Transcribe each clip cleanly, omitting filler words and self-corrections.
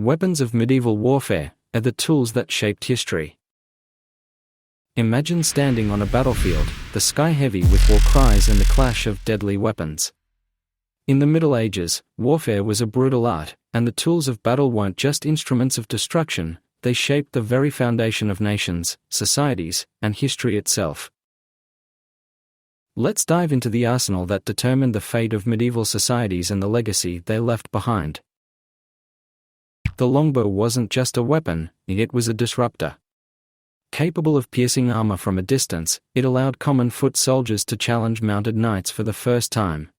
Weapons of medieval warfare are the tools that shaped history. Imagine standing on a battlefield, the sky heavy with war cries and the clash of deadly weapons. In the Middle Ages, warfare was a brutal art, and the tools of battle weren't just instruments of destruction, they shaped the very foundation of nations, societies, and history itself. Let's dive into the arsenal that determined the fate of medieval societies and the legacy they left behind. The longbow wasn't just a weapon, it was a disruptor. Capable of piercing armor from a distance, it allowed common foot soldiers to challenge mounted knights for the first time.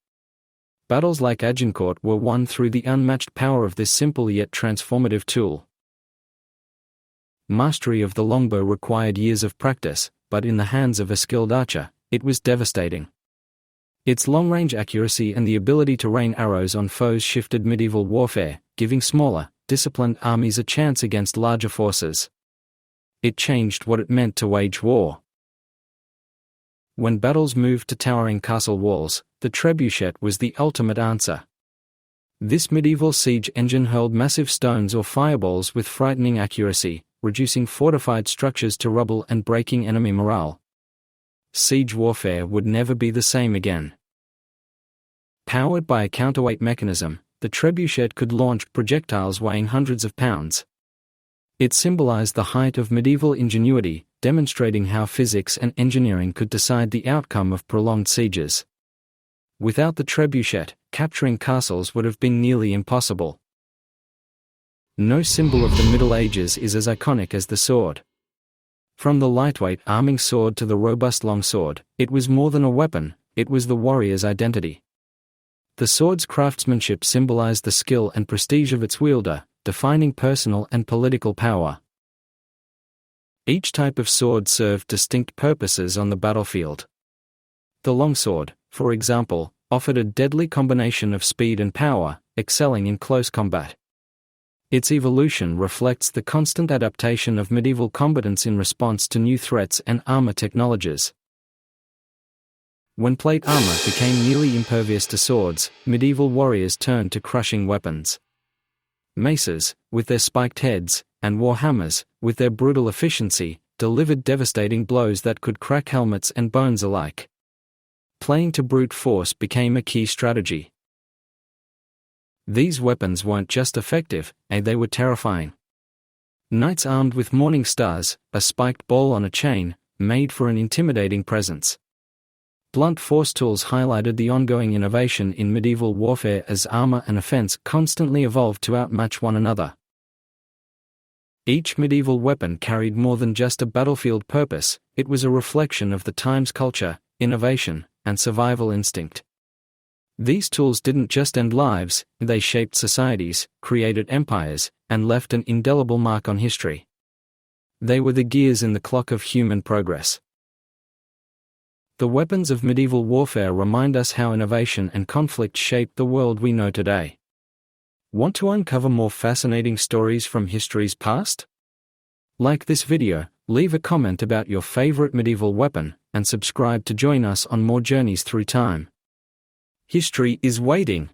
Battles like Agincourt were won through the unmatched power of this simple yet transformative tool. Mastery of the longbow required years of practice, but in the hands of a skilled archer, it was devastating. Its long-range accuracy and the ability to rain arrows on foes shifted medieval warfare, giving smaller, disciplined armies a chance against larger forces. It changed what it meant to wage war. When battles moved to towering castle walls, the trebuchet was the ultimate answer. This medieval siege engine hurled massive stones or fireballs with frightening accuracy, reducing fortified structures to rubble and breaking enemy morale. Siege warfare would never be the same again. Powered by a counterweight mechanism, the trebuchet could launch projectiles weighing hundreds of pounds. It symbolized the height of medieval ingenuity, demonstrating how physics and engineering could decide the outcome of prolonged sieges. Without the trebuchet, capturing castles would have been nearly impossible. No symbol of the Middle Ages is as iconic as the sword. From the lightweight arming sword to the robust longsword, it was more than a weapon, it was the warrior's identity. The sword's craftsmanship symbolized the skill and prestige of its wielder, defining personal and political power. Each type of sword served distinct purposes on the battlefield. The longsword, for example, offered a deadly combination of speed and power, excelling in close combat. Its evolution reflects the constant adaptation of medieval combatants in response to new threats and armor technologies. When plate armor became nearly impervious to swords, medieval warriors turned to crushing weapons. Maces, with their spiked heads, and warhammers, with their brutal efficiency, delivered devastating blows that could crack helmets and bones alike. Playing to brute force became a key strategy. These weapons weren't just effective, they were terrifying. Knights armed with morning stars, a spiked ball on a chain, made for an intimidating presence. Blunt force tools highlighted the ongoing innovation in medieval warfare as armor and offense constantly evolved to outmatch one another. Each medieval weapon carried more than just a battlefield purpose, it was a reflection of the time's culture, innovation, and survival instinct. These tools didn't just end lives, they shaped societies, created empires, and left an indelible mark on history. They were the gears in the clock of human progress. The weapons of medieval warfare remind us how innovation and conflict shaped the world we know today. Want to uncover more fascinating stories from history's past? Like this video, leave a comment about your favorite medieval weapon, and subscribe to join us on more journeys through time. History is waiting.